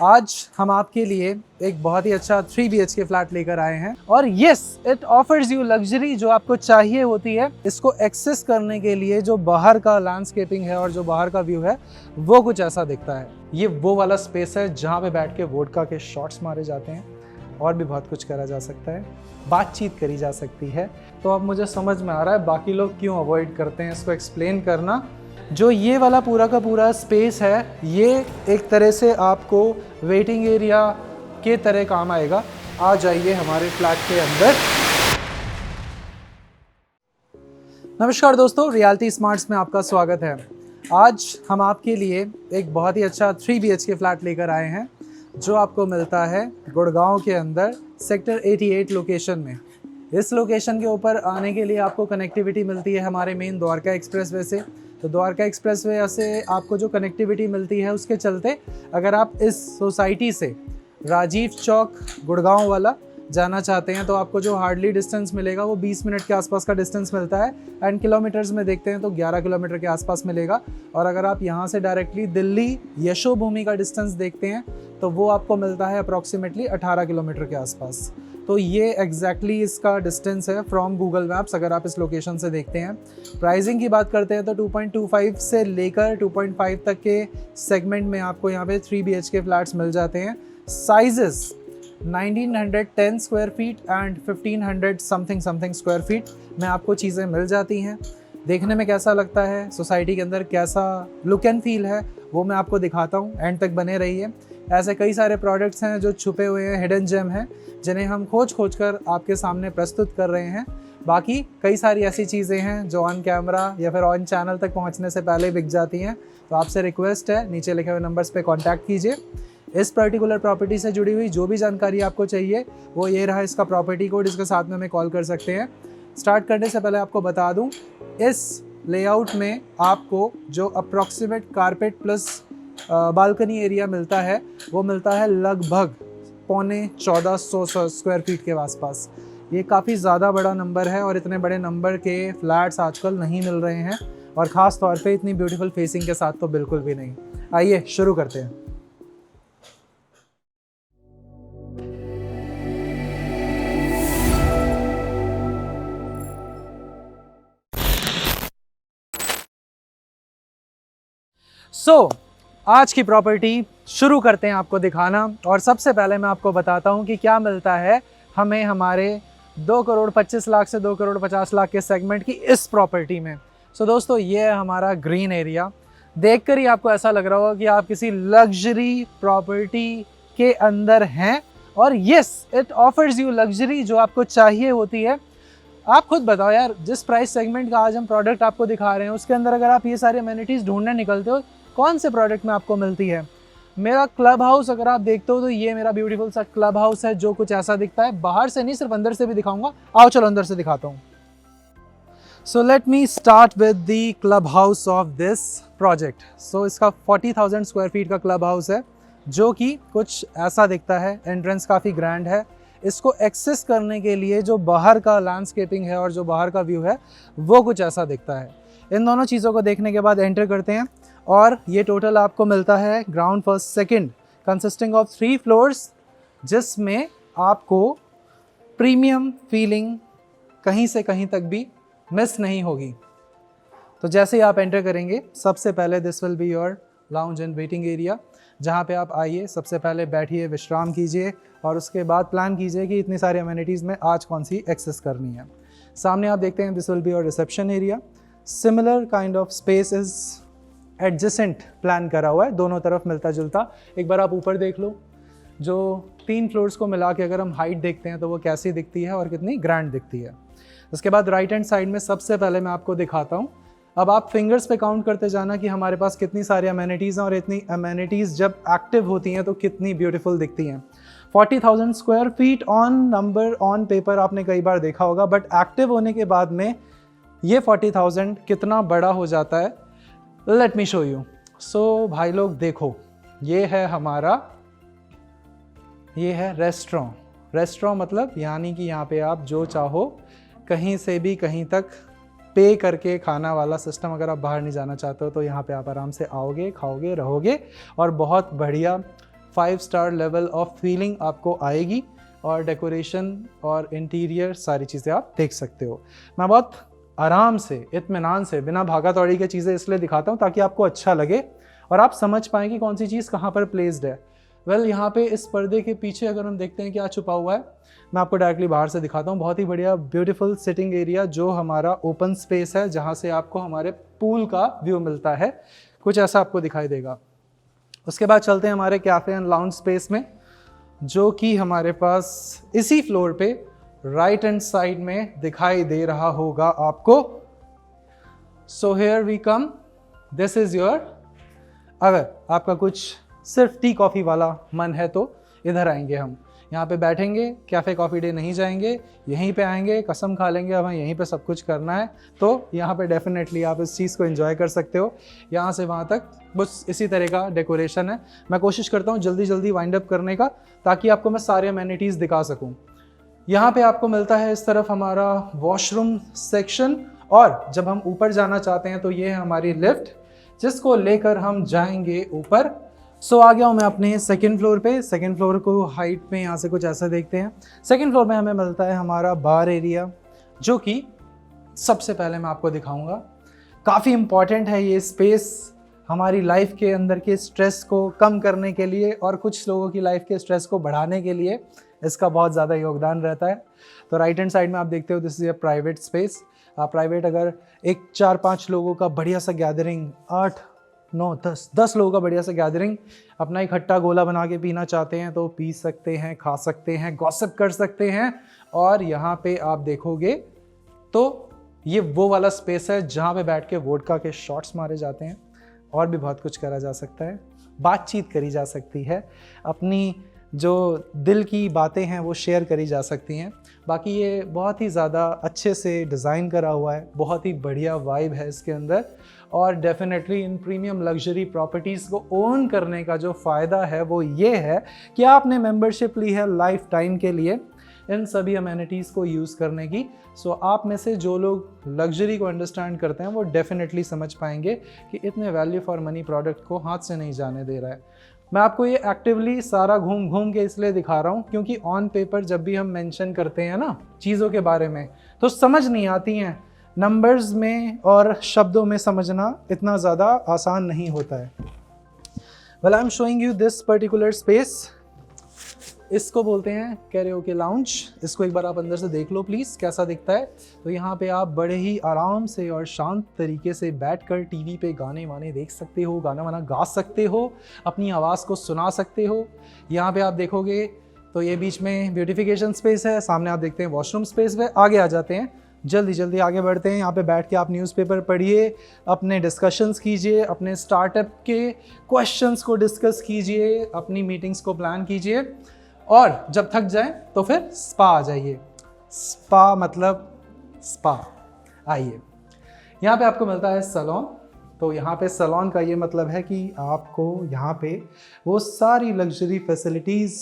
आज हम आपके लिए एक बहुत ही अच्छा 3 BHK फ्लैट लेकर आए हैं और yes it offers you luxury जो आपको चाहिए होती है। इसको एक्सेस करने के लिए जो बाहर का लैंडस्केपिंग है और जो बाहर का व्यू है वो कुछ ऐसा दिखता है। ये वो वाला स्पेस है जहाँ पे बैठ के वोडका के शॉट्स मारे जाते हैं और भी बहुत कुछ करा जा सकता है, बातचीत करी जा सकती है। तो अब मुझे समझ में आ रहा है बाकी लोग क्यों अवॉइड करते हैं इसको एक्सप्लेन करना। जो ये वाला पूरा का पूरा स्पेस है ये एक तरह से आपको वेटिंग एरिया के तरह काम आएगा। आ जाइए हमारे फ्लैट के अंदर। नमस्कार दोस्तों, रियलिटी स्मार्ट्स में आपका स्वागत है। आज हम आपके लिए एक बहुत ही अच्छा 3 BHK फ्लैट लेकर आए हैं जो आपको मिलता है गुड़गांव के अंदर सेक्टर 88 लोकेशन में। इस लोकेशन के ऊपर आने के लिए आपको कनेक्टिविटी मिलती है हमारे मेन द्वारका एक्सप्रेसवे से। तो द्वारका एक्सप्रेसवे से आपको जो कनेक्टिविटी मिलती है उसके चलते अगर आप इस सोसाइटी से राजीव चौक गुड़गांव वाला जाना चाहते हैं तो आपको जो हार्डली डिस्टेंस मिलेगा वो 20 मिनट के आसपास का डिस्टेंस मिलता है। एंड किलोमीटर्स में देखते हैं तो 11 किलोमीटर के आसपास मिलेगा। और अगर आप यहाँ से डायरेक्टली दिल्ली यशोभूमि का डिस्टेंस देखते हैं तो वो आपको मिलता है अप्रॉक्सीमेटली 18 किलोमीटर के आसपास। तो ये एग्जैक्टली इसका डिस्टेंस है फ्रॉम गूगल मैप्स अगर आप इस लोकेशन से देखते हैं। प्राइसिंग की बात करते हैं तो 2.25 से लेकर 2.5 तक के सेगमेंट में आपको यहाँ पे 3 BHK फ्लैट्स मिल जाते हैं। Sizes 1910 square feet and 1500 something square feet में आपको चीज़ें मिल जाती हैं। देखने में कैसा लगता है, सोसाइटी के अंदर कैसा लुक एंड फील है, वो मैं आपको दिखाता हूँ। एंड तक बने रहिए। ऐसे कई सारे प्रोडक्ट्स हैं जो छुपे हुए हैं, हिडन जेम हैं, जिन्हें हम खोज कर आपके सामने प्रस्तुत कर रहे हैं। बाकी कई सारी ऐसी चीज़ें हैं जो ऑन कैमरा या फिर ऑन चैनल तक पहुंचने से पहले बिक जाती हैं। तो आपसे रिक्वेस्ट है, नीचे लिखे हुए नंबर्स पे कांटेक्ट कीजिए। इस पर्टिकुलर प्रॉपर्टी से जुड़ी हुई जो भी जानकारी आपको चाहिए वो ये रहा इसका प्रॉपर्टी कोड, इसके साथ में हमें कॉल कर सकते हैं। स्टार्ट करने से पहले आपको बता दूँ, इस लेआउट में आपको जो approximate carpet plus balcony area मिलता है वो मिलता है लगभग 1450 स्क्वायर फीट के आसपास। ये काफ़ी ज़्यादा बड़ा नंबर है और इतने बड़े नंबर के फ्लैट्स आजकल नहीं मिल रहे हैं और ख़ास तौर पे इतनी ब्यूटीफुल फेसिंग के साथ तो बिल्कुल भी नहीं। आइए शुरू करते हैं। आज की प्रॉपर्टी शुरू करते हैं आपको दिखाना। और सबसे पहले मैं आपको बताता हूं कि क्या मिलता है हमें हमारे 2 करोड़ 25 लाख से 2 करोड़ 50 लाख के सेगमेंट की इस प्रॉपर्टी में। दोस्तों ये है हमारा ग्रीन एरिया। देखकर ही आपको ऐसा लग रहा होगा कि आप किसी लग्जरी प्रॉपर्टी के अंदर हैं और yes it offers you luxury जो आपको चाहिए होती है। आप खुद बताओ यार, जिस प्राइस सेगमेंट का आज हम प्रोडक्ट आपको दिखा रहे हैं उसके अंदर अगर आप ये सारे अमेनिटीज़ ढूंढने निकलते हो, कौन से प्रोडक्ट में आपको मिलती है? मेरा क्लब हाउस अगर आप देखते हो तो ये मेरा ब्यूटीफुल सा क्लब हाउस है जो कुछ ऐसा दिखता है। बाहर से नहीं, सिर्फ अंदर से भी दिखाऊंगा। आओ चलो अंदर से दिखाता हूँ। So let me start with the club house of this project. इसका 40,000 स्क्वायर फीट का क्लब हाउस है जो कि कुछ ऐसा दिखता है। एंट्रेंस काफ़ी ग्रैंड है। इसको एक्सेस करने के लिए जो बाहर का लैंडस्केपिंग है और जो बाहर का व्यू है वो कुछ ऐसा दिखता है। इन दोनों चीज़ों को देखने के बाद एंटर करते हैं और ये टोटल आपको मिलता है ground first second consisting of 3 floors, जिसमें आपको प्रीमियम फीलिंग कहीं से कहीं तक भी मिस नहीं होगी। तो जैसे ही आप एंटर करेंगे सबसे पहले this will be your lounge and waiting area, जहाँ पे आप आइए, सबसे पहले बैठिए, विश्राम कीजिए और उसके बाद प्लान कीजिए कि इतनी सारी अमेनिटीज़ में आज कौन सी एक्सेस करनी है। सामने आप देखते हैं this will be your reception area. Similar kind of space is adjacent plan करा हुआ है, दोनों तरफ मिलता जुलता। एक बार आप ऊपर देख लो, जो 3 फ्लोर्स को मिला के अगर हम हाइट देखते हैं तो वो कैसी दिखती है और कितनी ग्रैंड दिखती है। उसके बाद राइट हैंड साइड में सबसे पहले मैं आपको दिखाता हूँ। अब आप फिंगर्स पे काउंट करते जाना कि हमारे पास कितनी सारी अमेनिटीज़ हैं और इतनी अमेनिटीज़ जब एक्टिव होती हैं तो कितनी ब्यूटीफुल दिखती हैं। 40,000 square feet on number on paper आपने कई बार देखा होगा, बट एक्टिव होने के बाद में ये 40,000 कितना बड़ा हो जाता है। Let me show you. भाई लोग देखो, ये है हमारा, ये है रेस्टोरेंट मतलब यानी कि यहाँ पे आप जो चाहो कहीं से भी कहीं तक पे करके खाना वाला सिस्टम। अगर आप बाहर नहीं जाना चाहते हो तो यहाँ पे आप आराम से आओगे, खाओगे, रहोगे और बहुत बढ़िया 5 स्टार लेवल ऑफ फीलिंग आपको आएगी और डेकोरेशन और इंटीरियर सारी चीज़ें आप देख सकते हो। मैं बहुत आराम से, इत्मीनान से, बिना भागा दौड़ी के चीज़ें इसलिए दिखाता हूँ ताकि आपको अच्छा लगे और आप समझ पाएँ कि कौन सी चीज़ कहाँ पर प्लेस्ड है। यहाँ पे इस पर्दे के पीछे अगर हम देखते हैं क्या छुपा हुआ है, मैं आपको डायरेक्टली बाहर से दिखाता हूँ। बहुत ही बढ़िया ब्यूटीफुल सिटिंग एरिया जो हमारा ओपन स्पेस है, जहाँ से आपको हमारे पूल का व्यू मिलता है, कुछ ऐसा आपको दिखाई देगा। उसके बाद चलते हैं हमारे कैफ़े एंड लाउंज स्पेस में, जो कि हमारे पास इसी फ्लोर पे राइट हैंड साइड में दिखाई दे रहा होगा आपको। So here we come, this is your, अगर आपका कुछ सिर्फ टी कॉफ़ी वाला मन है तो इधर आएंगे हम, यहाँ पे बैठेंगे, कैफ़े कॉफ़ी डे नहीं जाएंगे, यहीं पे आएंगे, कसम खा लेंगे अब यहीं पे सब कुछ करना है, तो यहाँ पे डेफिनेटली आप इस चीज़ को एंजॉय कर सकते हो। यहाँ से वहाँ तक बस इसी तरह का डेकोरेशन है। मैं कोशिश करता हूँ जल्दी जल्दी वाइंड अप करने का, ताकि आपको मैं सारे अमेनिटीज़ दिखा सकूँ। यहाँ पे आपको मिलता है इस तरफ हमारा वॉशरूम सेक्शन, और जब हम ऊपर जाना चाहते हैं तो ये है हमारी लिफ्ट, जिसको लेकर हम जाएंगे ऊपर। आ गया हूँ मैं अपने सेकंड फ्लोर पे। सेकंड फ्लोर को हाइट में यहाँ से कुछ ऐसा देखते हैं। सेकंड फ्लोर में हमें मिलता है हमारा बार एरिया, जो कि सबसे पहले मैं आपको दिखाऊंगा। काफ़ी इम्पॉर्टेंट है ये स्पेस हमारी लाइफ के अंदर के स्ट्रेस को कम करने के लिए, और कुछ लोगों की लाइफ के स्ट्रेस को बढ़ाने के लिए इसका बहुत ज़्यादा योगदान रहता है। तो राइट हैंड साइड में आप देखते हो, this is a private space. Private अगर एक 4-5 लोगों का बढ़िया सा गैदरिंग, 8, 9, 10 लोगों का बढ़िया सा गैदरिंग, अपना एक खट्टा गोला बना के पीना चाहते हैं तो पी सकते हैं, खा सकते हैं, गॉसिप कर सकते हैं। और यहाँ पे आप देखोगे तो ये वो वाला स्पेस है जहाँ पे बैठ के वोडका के शॉट्स मारे जाते हैं, और भी बहुत कुछ करा जा सकता है, बातचीत करी जा सकती है, अपनी जो दिल की बातें हैं वो शेयर करी जा सकती हैं। बाकी ये बहुत ही ज़्यादा अच्छे से डिज़ाइन करा हुआ है, बहुत ही बढ़िया वाइब है इसके अंदर, और definitely in premium luxury properties को ओन करने का जो फ़ायदा है वो ये है कि आपने मेंबरशिप ली है लाइफ टाइम के लिए इन सभी अमेनिटीज़ को यूज़ करने की। सो आप में से जो लोग लग्जरी को अंडरस्टैंड करते हैं वो डेफिनेटली समझ पाएंगे कि इतने वैल्यू फॉर मनी प्रोडक्ट को हाथ से नहीं जाने दे रहा है। मैं आपको ये एक्टिवली सारा घूम घूम के इसलिए दिखा रहा हूँ क्योंकि ऑन पेपर जब भी हम मेंशन करते हैं ना चीज़ों के बारे में तो समझ नहीं आती हैं, नंबर्स में और शब्दों में समझना इतना ज़्यादा आसान नहीं होता है। Well I am showing you this particular space, इसको बोलते हैं कैरियोके लाउंज। इसको एक बार आप अंदर से देख लो प्लीज़ कैसा दिखता है। तो यहाँ पे आप बड़े ही आराम से और शांत तरीके से बैठकर टीवी पे गाने वाने देख सकते हो, गाना वाना गा सकते हो, अपनी आवाज़ को सुना सकते हो। यहाँ पे आप देखोगे तो ये बीच में ब्यूटिफिकेशन स्पेस है, सामने आप देखते हैं वॉशरूम स्पेस है। आगे आ जाते हैं, जल्दी जल्दी आगे बढ़ते हैं। यहाँ पे बैठ के आप न्यूज़पेपर पढ़िए, अपने डिस्कशंस कीजिए, अपने स्टार्टअप के क्वेश्चंस को डिस्कस कीजिए, अपनी मीटिंग्स को प्लान कीजिए, और जब थक जाएं तो फिर स्पा आ जाइए। स्पा मतलब स्पा, आइए। यहाँ पे आपको मिलता है सैलून। तो यहाँ पे सैलून का ये मतलब है कि आपको यहाँ पे वो सारी लग्जरी फैसिलिटीज़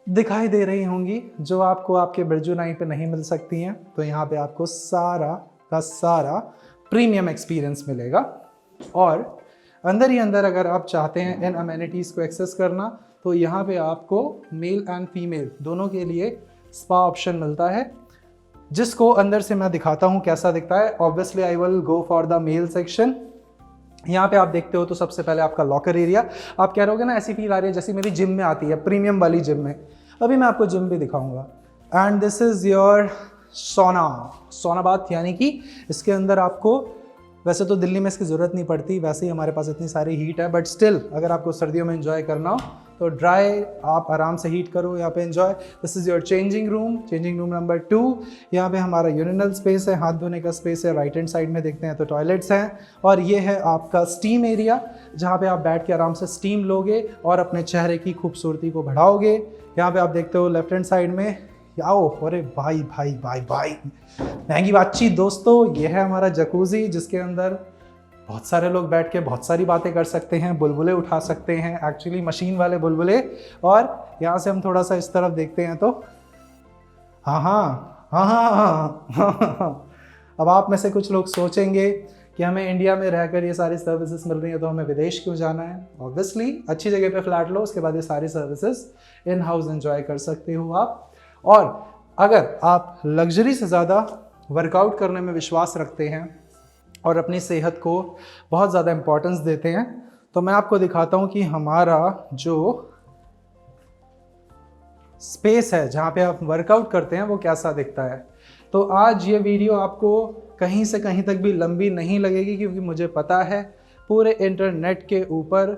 दिखाई दे रही होंगी जो आपको आपके बिरजू-9 पे नहीं मिल सकती हैं। तो यहाँ पे आपको सारा का सारा प्रीमियम एक्सपीरियंस मिलेगा, और अंदर ही अंदर अगर आप चाहते हैं इन अमेनिटीज़ को एक्सेस करना तो यहाँ पे आपको मेल एंड फीमेल दोनों के लिए स्पा ऑप्शन मिलता है, जिसको अंदर से मैं दिखाता हूँ कैसा दिखता है। Obviously I will go for the male section. यहाँ पे आप देखते हो तो सबसे पहले आपका लॉकर एरिया। आप कह रहोगे ना ऐसी फील आ रही है जैसी मेरी जिम में आती है, प्रीमियम वाली जिम में। अभी मैं आपको जिम भी दिखाऊंगा। एंड दिस इज़ योर सोना बाथ, यानी कि इसके अंदर आपको, वैसे तो दिल्ली में इसकी ज़रूरत नहीं पड़ती, वैसे ही हमारे पास इतनी सारी हीट है, बट स्टिल अगर आपको सर्दियों में एंजॉय करना हो तो ड्राई आप आराम से हीट करो यहाँ पे enjoy. This is your changing room number 2। यहाँ पे हमारा यूरिनल स्पेस है, हाथ धोने का स्पेस है। राइट हैंड साइड में देखते हैं तो टॉयलेट्स हैं, और ये है आपका स्टीम एरिया जहाँ पे आप बैठ के आराम से स्टीम लोगे और अपने चेहरे की खूबसूरती को बढ़ाओगे। यहाँ पे आप देखते हो लेफ्ट हैंड साइड में, आओ, अरे भाई भाई भाई भाई महंगी बातचीत दोस्तों, ये है हमारा जकूजी जिसके अंदर बहुत सारे लोग बैठ के बहुत सारी बातें कर सकते हैं, बुलबुले उठा सकते हैं, एक्चुअली मशीन वाले बुलबुले। और यहाँ से हम थोड़ा सा इस तरफ देखते हैं तो हाँ हाँ हाँ हाँ हाँ हाँ। अब आप में से कुछ लोग सोचेंगे कि हमें इंडिया में रहकर ये सारी सर्विसेज मिल रही है तो हमें विदेश क्यों जाना है। ऑब्वियसली अच्छी जगह पे फ्लैट लो, उसके बाद ये सारी सर्विसेज इन हाउस एंजॉय कर सकते हो आप। और अगर आप लग्जरी से ज़्यादा वर्कआउट करने में विश्वास रखते हैं और अपनी सेहत को बहुत ज़्यादा इम्पोर्टेंस देते हैं, तो मैं आपको दिखाता हूँ कि हमारा जो स्पेस है जहाँ पे आप वर्कआउट करते हैं वो कैसा दिखता है। तो आज ये वीडियो आपको कहीं से कहीं तक भी लंबी नहीं लगेगी, क्योंकि मुझे पता है पूरे इंटरनेट के ऊपर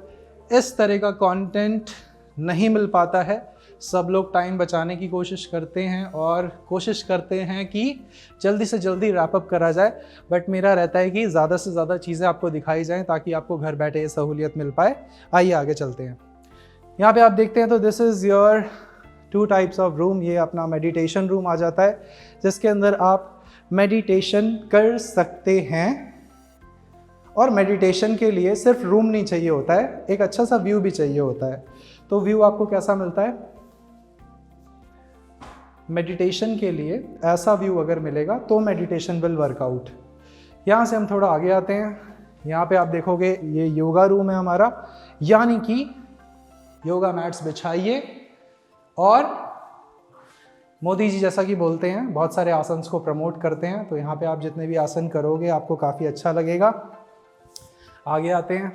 इस तरह का कंटेंट नहीं मिल पाता है। सब लोग टाइम बचाने की कोशिश करते हैं और कोशिश करते हैं कि जल्दी से जल्दी रैप अप करा जाए, बट मेरा रहता है कि ज़्यादा से ज़्यादा चीज़ें आपको दिखाई जाएं ताकि आपको घर बैठे ये सहूलियत मिल पाए। आइए आगे चलते हैं। यहाँ पे आप देखते हैं तो this is your 2 types of room. ये अपना मेडिटेशन रूम आ जाता है, जिसके अंदर आप मेडिटेशन कर सकते हैं। और मेडिटेशन के लिए सिर्फ रूम नहीं चाहिए होता है, एक अच्छा सा व्यू भी चाहिए होता है। तो व्यू आपको कैसा मिलता है? मेडिटेशन के लिए ऐसा व्यू अगर मिलेगा तो मेडिटेशन विल वर्कआउट। यहाँ से हम थोड़ा आगे आते हैं। यहाँ पे आप देखोगे ये योगा रूम है हमारा, यानी कि योगा मैट्स बिछाइए और मोदी जी जैसा कि बोलते हैं बहुत सारे आसन को प्रमोट करते हैं, तो यहाँ पे आप जितने भी आसन करोगे आपको काफ़ी अच्छा लगेगा। आगे आते हैं।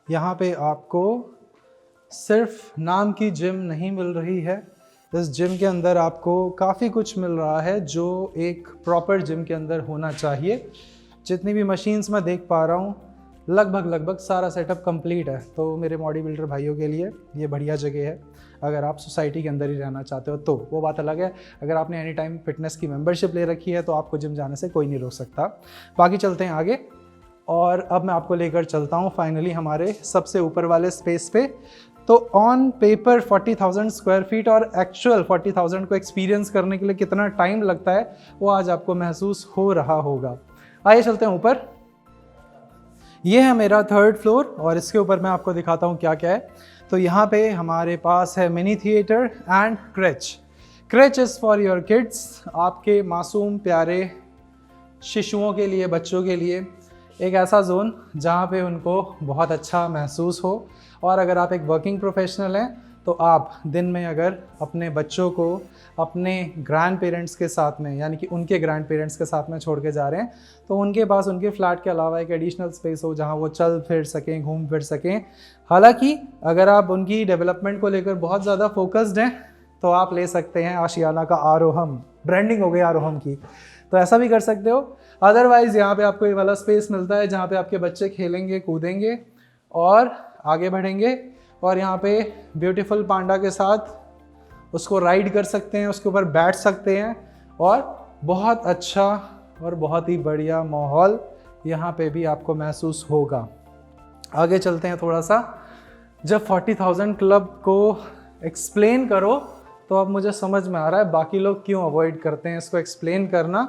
यहाँ पे आपको सिर्फ नाम की जिम नहीं मिल रही है, इस जिम के अंदर आपको काफ़ी कुछ मिल रहा है जो एक प्रॉपर जिम के अंदर होना चाहिए। जितनी भी मशीन्स मैं देख पा रहा हूँ लगभग सारा सेटअप कंप्लीट है। तो मेरे बॉडी बिल्डर भाइयों के लिए ये बढ़िया जगह है। अगर आप सोसाइटी के अंदर ही रहना चाहते हो तो वो बात अलग है। अगर आपने एनी टाइम फिटनेस की मेंबरशिप ले रखी है तो आपको जिम जाने से कोई नहीं रोक सकता। बाकी चलते हैं आगे, और अब मैं आपको लेकर चलता हूँ फाइनली हमारे सबसे ऊपर वाले स्पेस पे। तो ऑन पेपर 40,000 स्क्वायर फीट और एक्चुअल 40,000 को एक्सपीरियंस करने के लिए कितना टाइम लगता है वो आज आपको महसूस हो रहा होगा। आइए चलते हैं ऊपर। ये है मेरा 3rd फ्लोर और इसके ऊपर मैं आपको दिखाता हूँ क्या क्या है। तो यहाँ पे हमारे पास है mini theatre and creche. Creche is for your kids, आपके मासूम प्यारे शिशुओं के लिए, बच्चों के लिए एक ऐसा जोन जहाँ पे उनको बहुत अच्छा महसूस हो। और अगर आप एक वर्किंग प्रोफेशनल हैं तो आप दिन में अगर अपने बच्चों को अपने ग्रैंड पेरेंट्स के साथ में, यानी कि उनके ग्रैंड पेरेंट्स के साथ में छोड़ के जा रहे हैं, तो उनके पास उनके फ्लैट के अलावा एक एडिशनल स्पेस हो जहाँ वो चल फिर सकें, घूम फिर सकें। हालांकि अगर आप उनकी डेवलपमेंट को लेकर बहुत ज़्यादा फोकस्ड हैं तो आप ले सकते हैं आशियाना का आरोहम, ब्रांडिंग हो गई आरोहम की, तो ऐसा भी कर सकते हो। अदरवाइज़ यहाँ पे आपको ये वाला स्पेस मिलता है जहाँ पे आपके बच्चे खेलेंगे, कूदेंगे और आगे बढ़ेंगे, और यहाँ पे ब्यूटीफुल पांडा के साथ उसको राइड कर सकते हैं, उसके ऊपर बैठ सकते हैं, और बहुत अच्छा और बहुत ही बढ़िया माहौल यहाँ पे भी आपको महसूस होगा। आगे चलते हैं थोड़ा सा। जब 40,000 क्लब को एक्सप्लेन करो तो अब मुझे समझ में आ रहा है बाकी लोग क्यों अवॉइड करते हैं इसको एक्सप्लेन करना,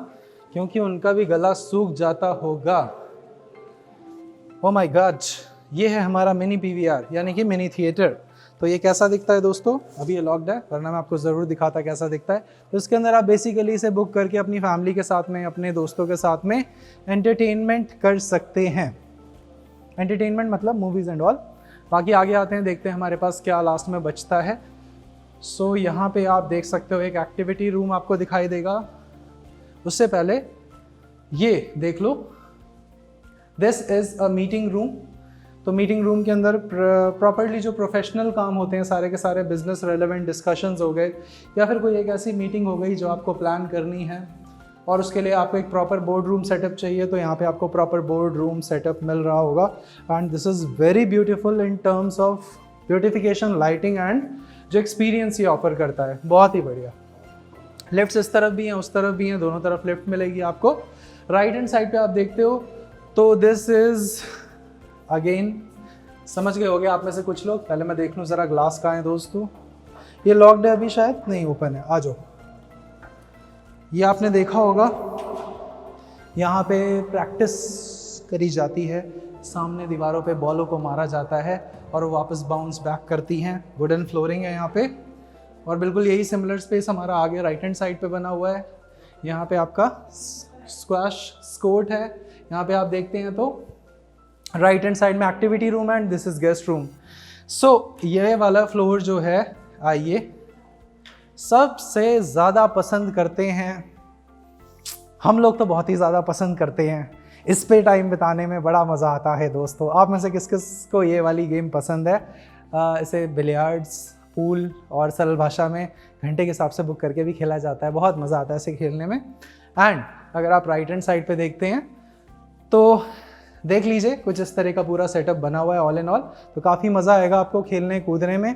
क्योंकि उनका भी गला सूख जाता होगा। ओह माय गॉड, ये है हमारा मिनी PVR यानी कि मिनी थिएटर। तो ये कैसा दिखता है दोस्तों? अभी ये लॉक्ड है, वरना मैं आपको ज़रूर दिखाता कैसा दिखता है। तो इसके अंदर आप बेसिकली इसे बुक करके अपनी फैमिली के साथ में, अपने दोस्तों के साथ में एंटरटेनमेंट कर सकते हैं। एंटरटेनमेंट मतलब मूवीज़ एंड ऑल। बाकी आगे आते हैं, देखते हैं हमारे पास क्या लास्ट में बचता है। सो यहाँ पे आप देख सकते हो एक एक्टिविटी रूम आपको दिखाई देगा। उससे पहले ये देख लो, this is a meeting room. तो मीटिंग रूम के अंदर प्रॉपर्ली जो प्रोफेशनल काम होते हैं, सारे के सारे बिजनेस रेलेवेंट डिस्कशंस हो गए, या फिर कोई एक ऐसी मीटिंग हो गई जो आपको प्लान करनी है और उसके लिए आपको एक प्रॉपर बोर्ड रूम सेटअप चाहिए, तो यहाँ पे आपको प्रॉपर बोर्ड रूम सेटअप मिल रहा होगा। And this is very beautiful in terms of beautification, lighting and जो एक्सपीरियंस ये ऑफर करता है, बहुत ही बढ़िया। लिफ्ट्स इस तरफ भी हैं, उस तरफ भी हैं, दोनों तरफ लिफ्ट मिलेगी आपको। राइट हैंड साइड पे आप देखते हो तो दिस इज़ अगेन, समझ गए होगे आप में से कुछ लोग। पहले मैं देख लूँ ज़रा ग्लास कहाँ है दोस्तों। ये लॉक्ड है अभी, शायद नहीं, ओपन है, आ जाओ। ये आपने देखा होगा, यहाँ पे प्रैक्टिस करी जाती है, सामने दीवारों पे बॉलों को मारा जाता है और वो वापस बाउंस बैक करती हैं। वुडन फ्लोरिंग है यहाँ पे, और बिल्कुल यही सिमिलर स्पेस हमारा आगे राइट हैंड साइड पे बना हुआ है। यहाँ पे आपका स्क्वैश कोर्ट है। यहाँ पे आप देखते हैं तो राइट हैंड साइड में activity room and this is guest room. So ये वाला फ्लोर जो है, आइए, सबसे ज़्यादा पसंद करते हैं हम लोग, तो बहुत ही ज़्यादा पसंद करते हैं, इस पे टाइम बिताने में बड़ा मज़ा आता है दोस्तों। आप में से किस किस को ये वाली गेम पसंद है? इसे बिलियर्ड्स, पूल और सरल भाषा में घंटे के हिसाब से बुक करके भी खेला जाता है। बहुत मज़ा आता है इसे खेलने में। एंड अगर आप राइट हैंड साइड पे देखते हैं तो देख लीजिए, कुछ इस तरह का पूरा सेटअप बना हुआ है ऑल इन ऑल। तो काफ़ी मज़ा आएगा आपको खेलने कूदने में।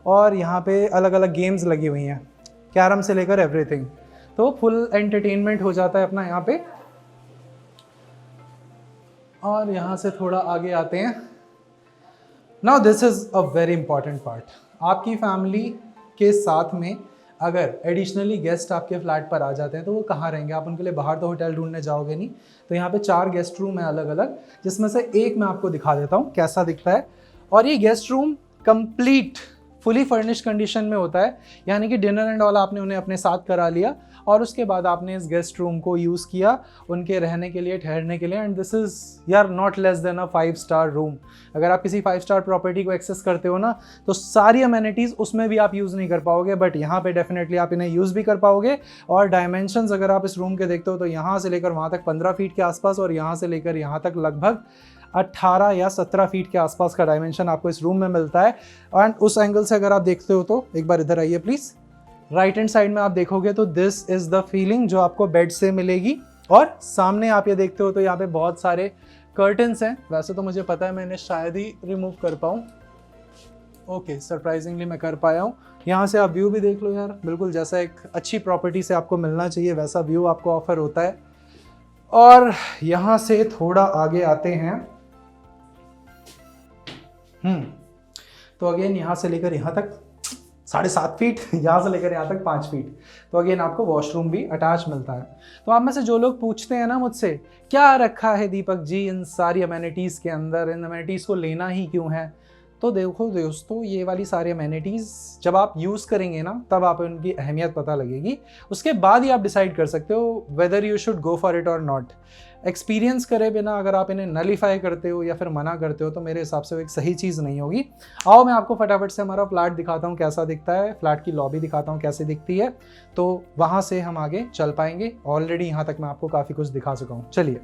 और यहाँ पे अलग अलग गेम्स लगी हुई हैं, कैरम से लेकर एवरीथिंग। तो फुल एंटरटेनमेंट हो जाता है अपना यहाँ पे। और यहाँ से थोड़ा आगे आते हैं। Now this is a very important part. आपकी फैमिली के साथ में अगर एडिशनली गेस्ट आपके फ्लैट पर आ जाते हैं तो वो कहाँ रहेंगे? आप उनके लिए बाहर तो होटल ढूंढने जाओगे नहीं। तो यहाँ पे 4 गेस्ट रूम है अलग अलग, जिसमें से एक मैं आपको दिखा देता हूँ कैसा दिखता है। और ये guest room complete fully furnished condition में होता है, यानी कि डिनर एंड ऑल आपने उन्हें अपने साथ करा लिया और उसके बाद आपने इस गेस्ट रूम को यूज़ किया उनके रहने के लिए, ठहरने के लिए। एंड दिस इज़ यार not less than a 5 star room. अगर आप किसी 5 स्टार प्रॉपर्टी को एक्सेस करते हो ना, तो सारी अमेनिटीज़ उसमें भी आप यूज़ नहीं कर पाओगे, बट यहाँ पे डेफिनेटली आप इन्हें यूज़ भी कर पाओगे। और डायमेंशंस अगर आप इस रूम के देखते हो तो यहाँ से लेकर वहाँ तक 15 फीट के आसपास और यहाँ से लेकर यहाँ तक लगभग 18 या 17 फीट के आसपास का डायमेंशन आपको इस रूम में मिलता है। एंड उस एंगल से अगर आप देखते हो तो एक बार इधर आइए प्लीज़। राइट हैंड साइड में आप देखोगे तो दिस इज़ द फीलिंग जो आपको बेड से मिलेगी। और सामने आप ये देखते हो तो यहाँ पे बहुत सारे कर्टन्स हैं। वैसे तो मुझे पता है मैं इन्हें शायद ही रिमूव कर पाऊँ। ओके, सरप्राइजिंगली मैं कर पाया हूँ। यहाँ से आप व्यू भी देख लो यार, बिल्कुल जैसा एक अच्छी प्रॉपर्टी से आपको मिलना चाहिए वैसा व्यू आपको ऑफर होता है। और यहाँ से थोड़ा आगे आते हैं। तो अगेन यहाँ से लेकर यहाँ तक 7.5 फीट, यहाँ से लेकर यहाँ तक 5 फीट। तो अगेन आपको वॉशरूम भी अटैच मिलता है। तो आप में से जो लोग पूछते हैं ना मुझसे, क्या रखा है दीपक जी इन सारी अमेनिटीज़ के अंदर, इन अमेनिटीज़ को लेना ही क्यों है? तो देखो दोस्तों, ये वाली सारी अमेनिटीज़ जब आप यूज़ करेंगे ना, तब आप उनकी अहमियत पता लगेगी। उसके बाद ही आप डिसाइड कर सकते हो whether you should go for it और नॉट। एक्सपीरियंस करे बिना अगर आप इन्हें नलीफाई करते हो या फिर मना करते हो तो मेरे हिसाब से वो एक सही चीज़ नहीं होगी। आओ मैं आपको फटाफट से हमारा फ्लैट दिखाता हूँ कैसा दिखता है, फ्लैट की लॉबी दिखाता हूँ कैसे दिखती है, तो वहाँ से हम आगे चल पाएंगे। ऑलरेडी यहाँ तक मैं आपको काफ़ी कुछ दिखा चुका हूँ। चलिए,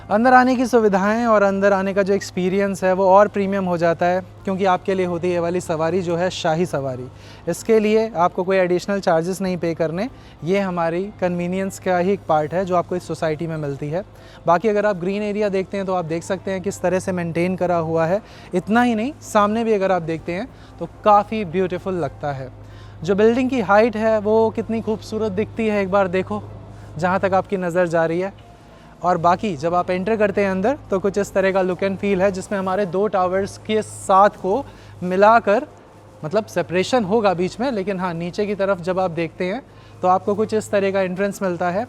अंदर आने की सुविधाएं और अंदर आने का जो एक्सपीरियंस है वो और प्रीमियम हो जाता है, क्योंकि आपके लिए होती है ये वाली सवारी जो है शाही सवारी। इसके लिए आपको कोई एडिशनल चार्जेस नहीं पे करने, ये हमारी कन्वीनियंस का ही एक पार्ट है जो आपको इस सोसाइटी में मिलती है। बाकी अगर आप ग्रीन एरिया देखते हैं तो आप देख सकते हैं किस तरह से मेंटेन करा हुआ है। इतना ही नहीं, सामने भी अगर आप देखते हैं तो काफ़ी ब्यूटीफुल लगता है। जो बिल्डिंग की हाइट है वो कितनी खूबसूरत दिखती है, एक बार देखो जहाँ तक आपकी नज़र जा रही है। और बाकी जब आप एंटर करते हैं अंदर तो कुछ इस तरह का लुक एंड फील है, जिसमें हमारे 2 टावर्स के साथ को मिलाकर, मतलब सेपरेशन होगा बीच में, लेकिन हाँ नीचे की तरफ जब आप देखते हैं तो आपको कुछ इस तरह का एंट्रेंस मिलता है।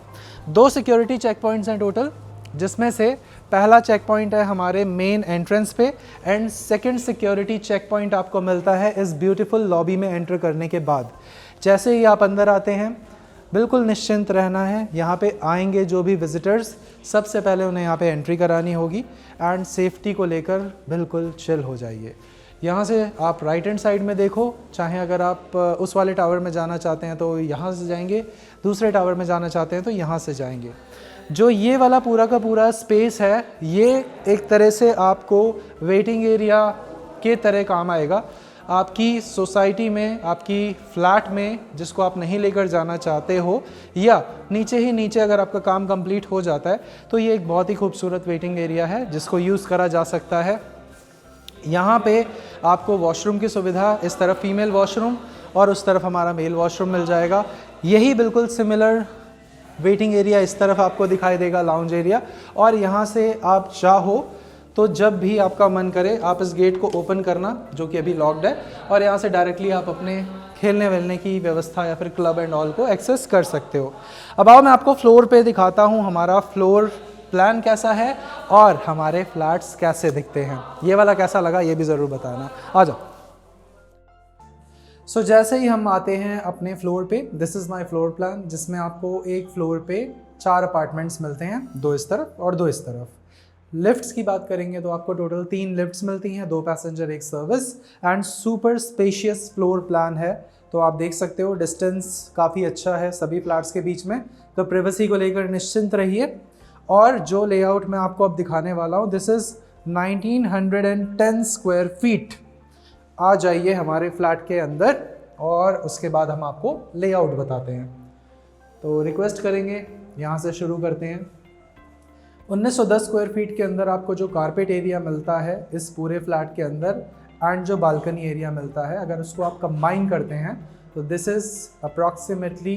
2 सिक्योरिटी चेक पॉइंट्स हैं टोटल, जिसमें से पहला चेक पॉइंट है हमारे मेन एंट्रेंस पे and second security check point आपको मिलता है इस ब्यूटीफुल लॉबी में एंटर करने के बाद। जैसे ही आप अंदर आते हैं बिल्कुल निश्चिंत रहना है। यहाँ पे आएंगे जो भी विजिटर्स, सबसे पहले उन्हें यहाँ पे एंट्री करानी होगी एंड सेफ्टी को लेकर बिल्कुल चिल हो जाइए। यहाँ से आप राइट हैंड साइड में देखो, चाहे अगर आप उस वाले टावर में जाना चाहते हैं तो यहाँ से जाएंगे, दूसरे टावर में जाना चाहते हैं तो यहाँ से जाएंगे। जो ये वाला पूरा का पूरा स्पेस है, ये एक तरह से आपको वेटिंग एरिया के तरह काम आएगा। आपकी सोसाइटी में, आपकी फ्लैट में जिसको आप नहीं लेकर जाना चाहते हो, या नीचे ही नीचे अगर आपका काम कंप्लीट हो जाता है तो ये एक बहुत ही खूबसूरत वेटिंग एरिया है जिसको यूज़ करा जा सकता है। यहाँ पे आपको वॉशरूम की सुविधा, इस तरफ फीमेल वॉशरूम और उस तरफ हमारा मेल वॉशरूम मिल जाएगा। यही बिल्कुल सिमिलर वेटिंग एरिया इस तरफ आपको दिखाई देगा, लाउंज एरिया। और यहाँ से आप चाहो तो जब भी आपका मन करे आप इस गेट को ओपन करना, जो कि अभी लॉक्ड है, और यहाँ से डायरेक्टली आप अपने खेलने वेलने की व्यवस्था या फिर क्लब एंड ऑल को एक्सेस कर सकते हो। अब आओ मैं आपको फ्लोर पे दिखाता हूँ हमारा फ्लोर प्लान कैसा है और हमारे फ्लैट्स कैसे दिखते हैं। ये वाला कैसा लगा ये भी ज़रूर बताना। आ जाओ। जैसे ही हम आते हैं अपने फ्लोर पे, this is my floor plan, जिसमें आपको एक फ्लोर पे 4 अपार्टमेंट्स मिलते हैं, 2 इस तरफ और 2 इस तरफ। लिफ्ट्स की बात करेंगे तो आपको टोटल 3 लिफ्ट्स मिलती हैं, 2 passenger 1 service, and super spacious floor plan है। तो आप देख सकते हो डिस्टेंस काफ़ी अच्छा है सभी फ्लैट्स के बीच में, तो प्रिवेसी को लेकर निश्चिंत रहिए। और जो लेआउट मैं आपको अब दिखाने वाला हूँ, दिस इज़ 1910 स्क्वायर फीट। आ जाइए हमारे फ्लैट के अंदर और उसके बाद हम आपको लेआउट बताते हैं। तो रिक्वेस्ट करेंगे, यहाँ से शुरू करते हैं। 1910 स्क्वायर फीट के अंदर आपको जो कारपेट एरिया मिलता है इस पूरे फ्लैट के अंदर, एंड जो बालकनी एरिया मिलता है, अगर उसको आप कंबाइन करते हैं तो दिस इज़ अप्रॉक्सीमेटली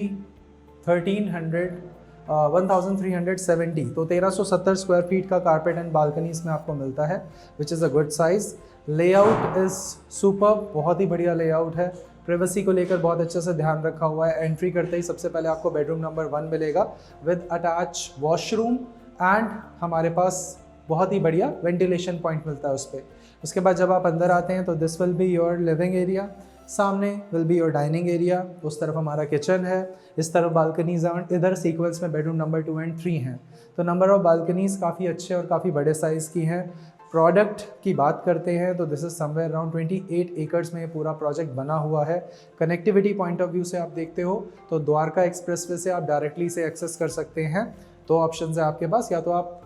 1370, तो 1370 स्क्वायर फीट का कारपेट एंड बालकनी इसमें आपको मिलता है, which is a good size. Layout is super, बहुत ही बढ़िया लेआउट है। प्रिवेसी को लेकर बहुत अच्छे से ध्यान रखा हुआ है। एंट्री करते ही सबसे पहले आपको बेडरूम नंबर 1 मिलेगा विद अटैच वॉशरूम, एंड हमारे पास बहुत ही बढ़िया वेंटिलेशन पॉइंट मिलता है उस पर। उसके बाद जब आप अंदर आते हैं तो this will be your living area, सामने will be your dining area, उस तरफ हमारा किचन है, इस तरफ बालकनीज, इधर सीक्वेंस में बेडरूम नंबर 2 एंड 3 हैं। तो नंबर ऑफ बालकनीज काफ़ी अच्छे और काफ़ी बड़े साइज़ की हैं। प्रोडक्ट की बात करते हैं तो this is somewhere around 28 acres में ये पूरा प्रोजेक्ट बना हुआ है। कनेक्टिविटी पॉइंट ऑफ व्यू से आप देखते हो तो द्वारका एक्सप्रेसवे से आप डायरेक्टली इसे एक्सेस कर सकते हैं। 2 ऑप्शन है आपके पास, या तो आप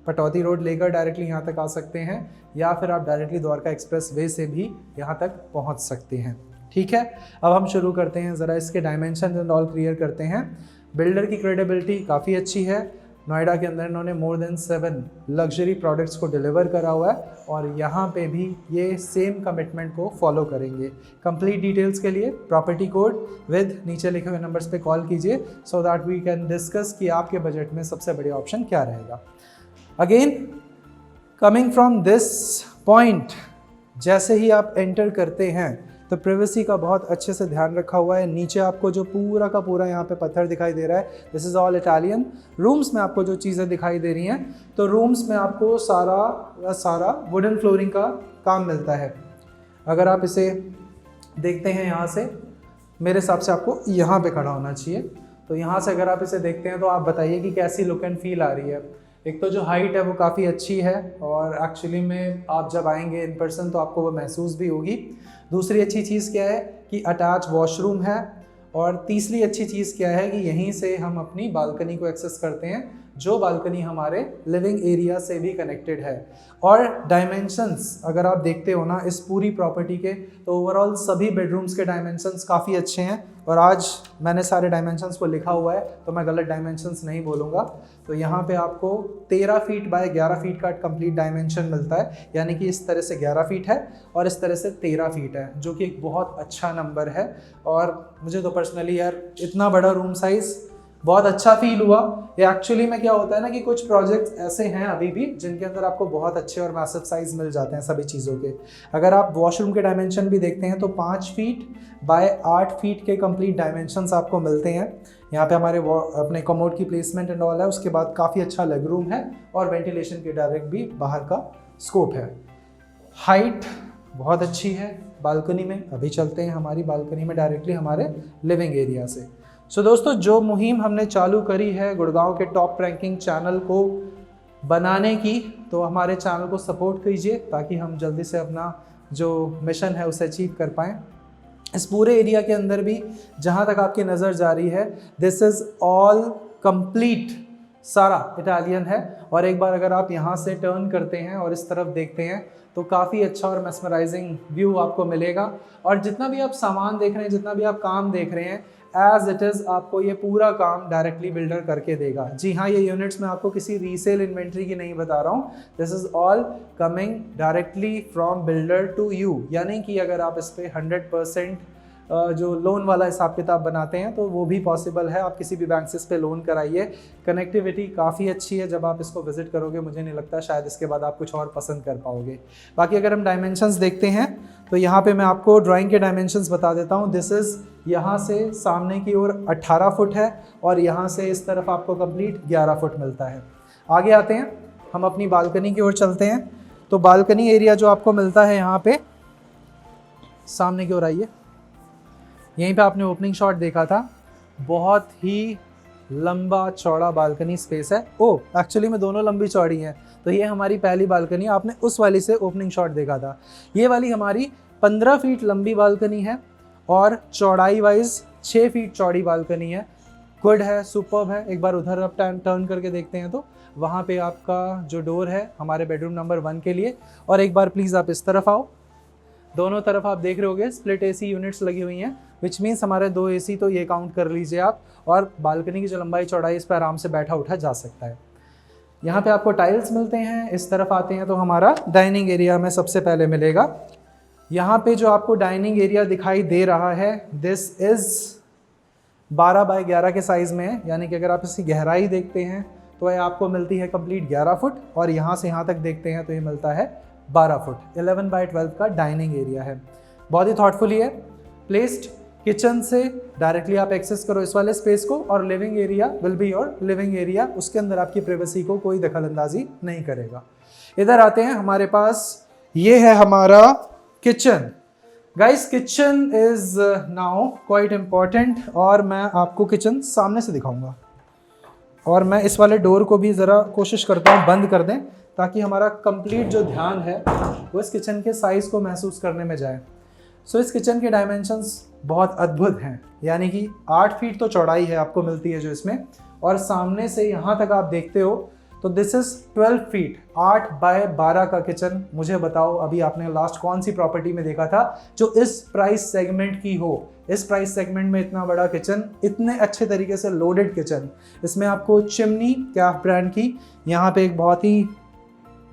पटौदी रोड लेकर डायरेक्टली यहाँ तक आ सकते हैं, या फिर आप डायरेक्टली द्वारका एक्सप्रेस वे से भी यहाँ तक पहुँच सकते हैं। ठीक है, अब हम शुरू करते हैं, ज़रा इसके डायमेंशन एंड ऑल क्लियर करते हैं। बिल्डर की क्रेडिबिलिटी काफ़ी अच्छी है। नोएडा के अंदर इन्होंने मोर देन 7 लग्जरी प्रोडक्ट्स को डिलीवर करा हुआ है, और यहाँ पे भी ये सेम कमिटमेंट को फॉलो करेंगे। कंप्लीट डिटेल्स के लिए प्रॉपर्टी कोड विद नीचे लिखे हुए नंबर्स पे कॉल कीजिए, so that we can discuss कि आपके बजट में सबसे बढ़िया ऑप्शन क्या रहेगा। Again coming from this point, जैसे ही आप एंटर करते हैं तो प्रिवेसी का बहुत अच्छे से ध्यान रखा हुआ है। नीचे आपको जो पूरा का पूरा यहाँ पे पत्थर दिखाई दे रहा है, this is all Italian. Rooms में आपको जो चीज़ें दिखाई दे रही हैं, तो रूम्स में आपको सारा वुडन फ्लोरिंग का काम मिलता है। अगर आप इसे देखते हैं यहाँ से, मेरे हिसाब से आपको यहाँ पे खड़ा होना चाहिए, तो यहाँ से अगर आप इसे देखते हैं तो आप बताइए कि कैसी लुक एंड फील आ रही है। एक तो जो हाइट है वो काफ़ी अच्छी है, और एक्चुअली में आप जब आएंगे इन पर्सन तो आपको वो महसूस भी होगी। दूसरी अच्छी चीज़ क्या है कि अटैच वॉशरूम है, और तीसरी अच्छी चीज़ क्या है कि यहीं से हम अपनी बालकनी को एक्सेस करते हैं, जो बालकनी हमारे लिविंग एरिया से भी कनेक्टेड है। और डायमेंशंस अगर आप देखते हो ना इस पूरी प्रॉपर्टी के, तो ओवरऑल सभी बेडरूम्स के डायमेंशंस काफ़ी अच्छे हैं। और आज मैंने सारे डायमेंशंस को लिखा हुआ है तो मैं गलत डायमेंशंस नहीं बोलूँगा। तो यहाँ पे आपको 13 फीट बाय 11 फीट का कंप्लीट डायमेंशन मिलता है, यानी कि इस तरह से 11 फीट है और इस तरह से 13 फीट है, जो कि एक बहुत अच्छा नंबर है। और मुझे तो पर्सनली यार इतना बड़ा रूम साइज़ बहुत अच्छा फील हुआ। ये एक्चुअली में क्या होता है ना कि कुछ प्रोजेक्ट्स ऐसे हैं अभी भी जिनके अंदर आपको बहुत अच्छे और मैसिव साइज़ मिल जाते हैं सभी चीज़ों के। अगर आप वॉशरूम के डायमेंशन भी देखते हैं तो 5 फीट बाय 8 फीट के कंप्लीट डायमेंशंस आपको मिलते हैं। यहाँ पे हमारे अपने कमोड की प्लेसमेंट एंड ऑल है। उसके बाद काफ़ी अच्छा लेग रूम है और वेंटिलेशन के डायरेक्ट भी बाहर का स्कोप है। हाइट बहुत अच्छी है बालकनी में। अभी चलते हैं हमारी बालकनी में डायरेक्टली हमारे लिविंग एरिया से। दोस्तों, जो मुहिम हमने चालू करी है गुड़गांव के टॉप रैंकिंग चैनल को बनाने की, तो हमारे चैनल को सपोर्ट कीजिए ताकि हम जल्दी से अपना जो मिशन है उसे अचीव कर पाएँ। इस पूरे एरिया के अंदर भी जहाँ तक आपकी नज़र जा रही है, दिस इज़ ऑल कंप्लीट सारा इटालियन है। और एक बार अगर आप यहाँ से टर्न करते हैं और इस तरफ देखते हैं तो काफ़ी अच्छा और मेस्मराइजिंग व्यू आपको मिलेगा। और जितना भी आप सामान देख रहे हैं, जितना भी आप काम देख रहे हैं, एज इट इज़ आपको ये पूरा काम डायरेक्टली बिल्डर करके देगा। जी हाँ, ये यूनिट्स मैं आपको किसी रीसेल इन्वेंट्री की नहीं बता रहा हूँ। This is all coming directly from builder to you. यानी कि अगर आप इस पर 100% जो लोन वाला हिसाब किताब बनाते हैं तो वो भी पॉसिबल है। आप किसी भी बैंक से इस पे लोन कराइए। कनेक्टिविटी काफ़ी अच्छी है। जब आप इसको विजिट करोगे मुझे नहीं लगता शायद इसके बाद आप कुछ और पसंद कर पाओगे। बाकी अगर हम डायमेंशंस देखते हैं तो यहाँ पे मैं आपको ड्राइंग के डायमेंशंस बता देता हूँ। दिस इज़ यहाँ से सामने की ओर 18 फुट है और यहाँ से इस तरफ आपको कंप्लीट 11 फुट मिलता है। आगे आते हैं, हम अपनी बालकनी की ओर चलते हैं। तो बालकनी एरिया जो आपको मिलता है यहाँ पे, सामने की ओर आइए। यहीं पे आपने ओपनिंग शॉट देखा था, बहुत ही लंबा चौड़ा बालकनी स्पेस है। ओ एक्चुअली में दोनों लंबी चौड़ी हैं। तो ये हमारी पहली बालकनी, आपने उस वाली से ओपनिंग शॉट देखा था। ये वाली हमारी 15 फीट लंबी बालकनी है और चौड़ाई वाइज 6 फीट चौड़ी बालकनी है। गुड है, सुपर्ब है। एक बार उधर आप टर्न करके देखते हैं तो वहाँ पे आपका जो डोर है हमारे बेडरूम नंबर 1 के लिए। और एक बार प्लीज़ आप इस तरफ आओ। दोनों तरफ आप देख रहे होगे स्प्लिट एसी यूनिट्स लगी हुई हैं, विच मीन्स हमारे 2 एसी, तो ये काउंट कर लीजिए आप। और बालकनी की जो लंबाई चौड़ाई, इस पर आराम से बैठा उठा जा सकता है। यहाँ पे आपको टाइल्स मिलते हैं। इस तरफ आते हैं तो हमारा डाइनिंग एरिया में सबसे पहले मिलेगा। यहाँ पे जो आपको डाइनिंग एरिया दिखाई दे रहा है, दिस इज़ 12 बाय 11 के साइज़ में है। यानी कि अगर आप इसकी गहराई देखते हैं तो ये आपको मिलती है कंप्लीट 11 फुट, और यहाँ से यहाँ तक देखते हैं तो ये मिलता है 12 फुट। 11 बाय 12 का डाइनिंग एरिया है। बहुत ही थॉटफुली है प्लेस्ड। किचन से डायरेक्टली आप एक्सेस करो इस वाले स्पेस को, और living area will be your living area. उसके अंदर आपकी प्राइवेसी को कोई दखलंदाजी नहीं करेगा। इधर आते हैं, हमारे पास ये है हमारा kitchen. Guys kitchen is now quite important, और मैं आपको किचन सामने से दिखाऊंगा। और मैं इस वाले डोर को भी ज़रा कोशिश करता हूँ बंद कर दें, ताकि हमारा कंप्लीट जो ध्यान है वो इस किचन के साइज़ को महसूस करने में जाए। सो इस किचन के डायमेंशंस बहुत अद्भुत हैं। यानी कि 8 फीट तो चौड़ाई है आपको मिलती है जो इसमें, और सामने से यहाँ तक आप देखते हो तो दिस इज़ 12 फीट। 8 बाय 12 का किचन। मुझे बताओ अभी आपने लास्ट कौन सी प्रॉपर्टी में देखा था जो इस प्राइस सेगमेंट की हो। इस प्राइस सेगमेंट में इतना बड़ा किचन, इतने अच्छे तरीके से लोडेड किचन। इसमें आपको चिमनी कैफ ब्रांड की, यहाँ पे एक बहुत ही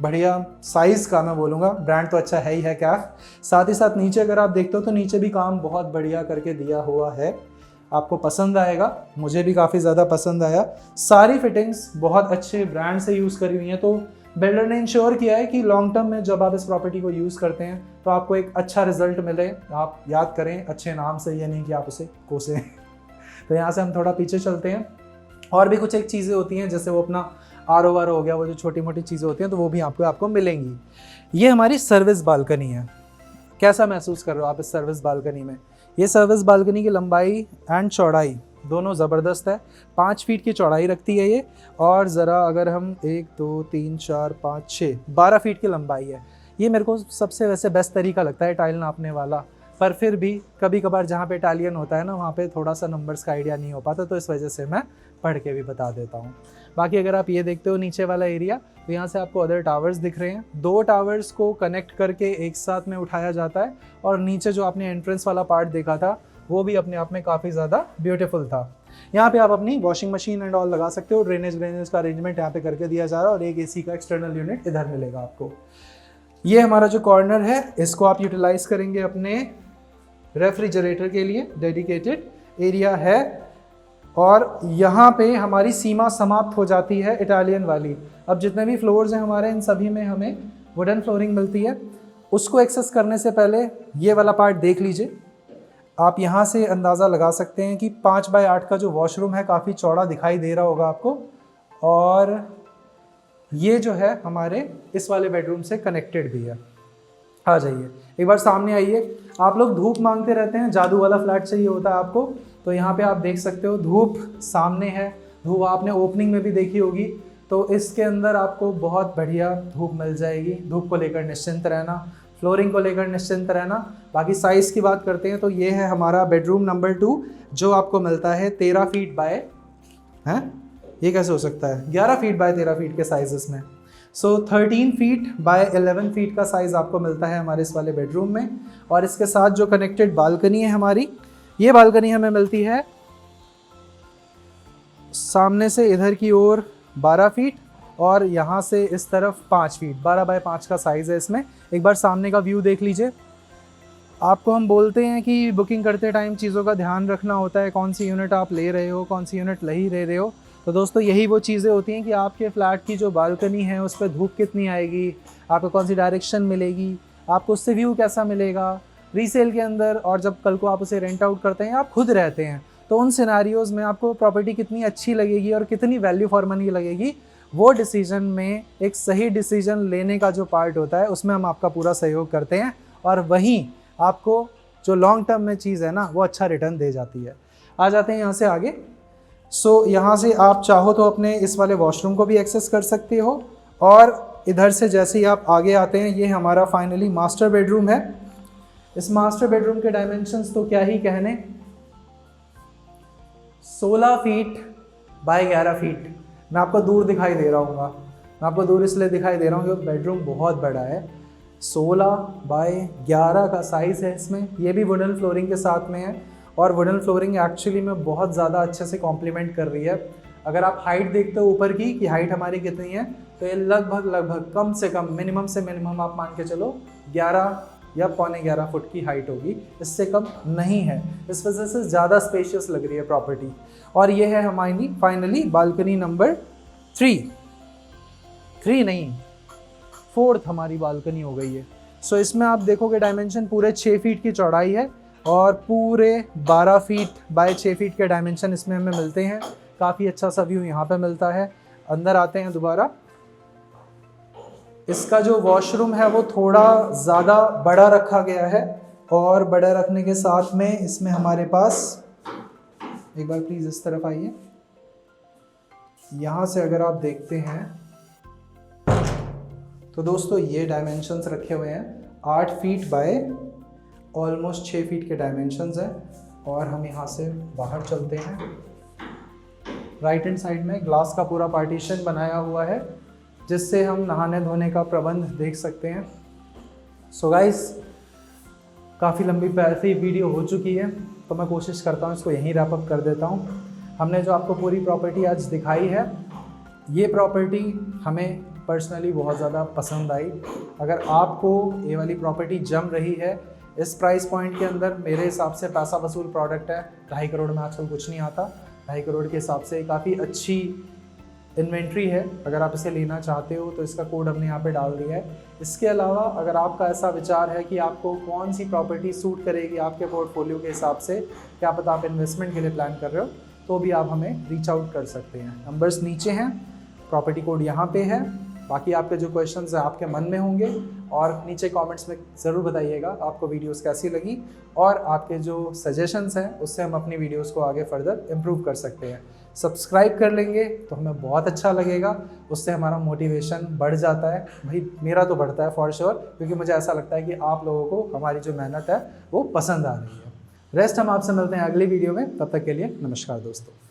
बढ़िया साइज़ का, मैं बोलूँगा ब्रांड तो अच्छा है ही है कैफ। साथ ही साथ नीचे अगर आप देखते हो तो नीचे भी काम बहुत बढ़िया करके दिया हुआ है। आपको पसंद आएगा, मुझे भी काफ़ी ज़्यादा पसंद आया। सारी फिटिंग्स बहुत अच्छे ब्रांड से यूज़ करी हुई हैं। तो बिल्डर ने इंश्योर किया है कि लॉन्ग टर्म में जब आप इस प्रॉपर्टी को यूज़ करते हैं तो आपको एक अच्छा रिजल्ट मिले। आप याद करें अच्छे नाम से, ये नहीं कि आप उसे कोसें। तो यहाँ से हम थोड़ा पीछे चलते हैं। और भी कुछ एक चीज़ें होती हैं, जैसे वो अपना आर हो गया, वो जो छोटी मोटी चीज़ें होती हैं तो वो भी आपको मिलेंगी। ये हमारी सर्विस बालकनी है। कैसा महसूस कर रहे हो आप इस सर्विस बालकनी में? ये सर्विस बालकनी की लंबाई एंड चौड़ाई दोनों ज़बरदस्त है। 5 फीट की चौड़ाई रखती है ये, और ज़रा अगर हम 1 2 3 4 5 6 12 फीट की लंबाई है। ये मेरे को सबसे वैसे बेस्ट तरीका लगता है टाइल नापने वाला। पर फिर भी कभी कभार जहाँ पे इटालियन होता है ना, वहाँ पे थोड़ा सा नंबर्स का आइडिया नहीं हो पाता, तो इस वजह से मैं पढ़ के भी बता देता हूँ। बाकी अगर आप ये देखते हो नीचे वाला एरिया, तो यहाँ से आपको अदर टावर्स दिख रहे हैं। 2 टावर्स को कनेक्ट करके एक साथ में उठाया जाता है, और नीचे जो आपने एंट्रेंस वाला पार्ट देखा था वो भी अपने आप में काफ़ी ज़्यादा ब्यूटीफुल था। यहाँ पे आप अपनी वॉशिंग मशीन एंड ऑल लगा सकते हो। ड्रेनेज का अरेंजमेंट यहाँ पे करके दिया जा रहा है, और एक एसी का एक्सटर्नल यूनिट इधर मिलेगा आपको। ये हमारा जो कॉर्नर है, इसको आप यूटिलाइज करेंगे अपने रेफ्रिजरेटर के लिए। डेडिकेटेड एरिया है, और यहाँ पे हमारी सीमा समाप्त हो जाती है इटालियन वाली। अब जितने भी फ्लोर्स हैं हमारे, इन सभी में हमें वुडन फ्लोरिंग मिलती है। उसको एक्सेस करने से पहले ये वाला पार्ट देख लीजिए। आप यहाँ से अंदाज़ा लगा सकते हैं कि 5 बाय 8 का जो वॉशरूम है काफ़ी चौड़ा दिखाई दे रहा होगा आपको, और ये जो है हमारे इस वाले बेडरूम से कनेक्टेड भी है। आ जाइए एक बार सामने आइए। आप लोग धूप मांगते रहते हैं, जादू वाला फ्लैट चाहिए होता है आपको, तो यहाँ पे आप देख सकते हो धूप सामने है। धूप आपने ओपनिंग में भी देखी होगी, तो इसके अंदर आपको बहुत बढ़िया धूप मिल जाएगी। धूप को लेकर निश्चिंत रहना, फ्लोरिंग को लेकर निश्चिंत रहना। बाकी साइज़ की बात करते हैं तो ये है हमारा बेडरूम नंबर 2, जो आपको मिलता है 13 फीट बाय, हैं ये कैसे हो सकता है, 11 फीट बाय 13 फीट के साइजेस में। सो 13 फीट बाय 11 फीट का साइज़ आपको मिलता है हमारे इस वाले बेडरूम में। और इसके साथ जो कनेक्टेड बालकनी है हमारी, ये बालकनी हमें मिलती है सामने से इधर की ओर 12 फीट, और यहाँ से इस तरफ 5 फीट। 12 बाय 5 का साइज़ है इसमें। एक बार सामने का व्यू देख लीजिए। आपको हम बोलते हैं कि बुकिंग करते टाइम चीज़ों का ध्यान रखना होता है, कौन सी यूनिट आप ले रहे हो, कौन सी यूनिट ले ही रहे हो। तो दोस्तों यही वो चीज़ें होती हैं कि आपके फ्लैट की जो बालकनी है उस पर धूप कितनी आएगी, आपको कौन सी डायरेक्शन मिलेगी, आपको उससे व्यू कैसा मिलेगा रीसेल के अंदर, और जब कल को आप उसे रेंट आउट करते हैं, आप खुद रहते हैं, तो उन सिनारियोज़ में आपको प्रॉपर्टी कितनी अच्छी लगेगी और कितनी वैल्यू फॉर मनी लगेगी, वो डिसीजन में एक सही डिसीजन लेने का जो पार्ट होता है उसमें हम आपका पूरा सहयोग करते हैं। और वहीं आपको जो लॉन्ग टर्म में चीज़ है ना वो अच्छा रिटर्न दे जाती है। आ जाते हैं यहाँ से आगे। सो यहाँ से आप चाहो तो अपने इस वाले वॉशरूम को भी एक्सेस कर सकते हो, और इधर से जैसे ही आप आगे आते हैं ये हमारा फाइनली मास्टर बेडरूम है। इस मास्टर बेडरूम के डायमेंशंस तो क्या ही कहने, 16 फीट बाय 11 फीट। मैं आपको दूर दिखाई दे रहा हूँ, मैं आपको दूर इसलिए दिखाई दे रहा हूँ क्योंकि बेडरूम बहुत बड़ा है। 16 बाय 11 का साइज़ है इसमें। ये भी वुडन फ्लोरिंग के साथ में है, और वुडन फ्लोरिंग एक्चुअली में बहुत ज़्यादा अच्छे से कॉम्प्लीमेंट कर रही है। अगर आप हाइट देखते हो ऊपर की कि हाइट हमारी कितनी है, तो ये लगभग कम से कम मिनिमम से मिनिमम आप मान के चलो 11 या पौने 11 फुट की हाइट होगी, इससे कम नहीं है। इस वजह से ज़्यादा स्पेशियस लग रही है प्रॉपर्टी। और ये है हमारी फाइनली बालकनी नंबर 3 नहीं 4th हमारी बालकनी हो गई है। सो इसमें आप देखोगे डायमेंशन पूरे 6 फीट की चौड़ाई है, और पूरे 12 फीट बाय 6 फीट के डायमेंशन इसमें हमें मिलते हैं। काफ़ी अच्छा सा व्यू यहाँ पे मिलता है। अंदर आते हैं दोबारा। इसका जो वॉशरूम है वो थोड़ा ज़्यादा बड़ा रखा गया है, और बड़ा रखने के साथ में इसमें हमारे पास, एक बार प्लीज़ इस तरफ आइए, यहाँ से अगर आप देखते हैं तो दोस्तों ये डायमेंशंस रखे हुए हैं 8 फीट बाय ऑलमोस्ट 6 फीट के डायमेंशंस हैं। और हम यहाँ से बाहर चलते हैं। राइट हैंड साइड में ग्लास का पूरा पार्टीशन बनाया हुआ है, जिससे हम नहाने धोने का प्रबंध देख सकते हैं। सो गाइस, काफ़ी लंबी पैसी वीडियो हो चुकी है, तो मैं कोशिश करता हूँ इसको यहीं रैप अप कर देता हूँ। हमने जो आपको पूरी प्रॉपर्टी आज दिखाई है, ये प्रॉपर्टी हमें पर्सनली बहुत ज़्यादा पसंद आई। अगर आपको ये वाली प्रॉपर्टी जम रही है इस प्राइस पॉइंट के अंदर, मेरे हिसाब से पैसा वसूल प्रोडक्ट है। 2.5 करोड़ में आजकल कुछ नहीं आता। 2.5 करोड़ के हिसाब से काफ़ी अच्छी इन्वेंट्री है। अगर आप इसे लेना चाहते हो तो इसका कोड हमने यहाँ पे डाल दिया है। इसके अलावा अगर आपका ऐसा विचार है कि आपको कौन सी प्रॉपर्टी सूट करेगी आपके पोर्टफोलियो के हिसाब से, क्या पता आप इन्वेस्टमेंट के लिए प्लान कर रहे हो, तो भी आप हमें रीच आउट कर सकते हैं। नंबर्स नीचे हैं, प्रॉपर्टी कोड यहाँ पे है। बाकी आपके जो क्वेश्चंस हैं आपके मन में होंगे, और नीचे कमेंट्स में ज़रूर बताइएगा आपको वीडियोस कैसी लगी, और आपके जो सजेशंस हैं उससे हम अपनी वीडियोस को आगे फर्दर इम्प्रूव कर सकते हैं। सब्सक्राइब कर लेंगे तो हमें बहुत अच्छा लगेगा, उससे हमारा मोटिवेशन बढ़ जाता है। भाई मेरा तो बढ़ता है फॉर श्योर, क्योंकि मुझे ऐसा लगता है कि आप लोगों को हमारी जो मेहनत है वो पसंद आ रही है। रेस्ट हम आपसे मिलते हैं अगली वीडियो में, तब तक के लिए नमस्कार दोस्तों।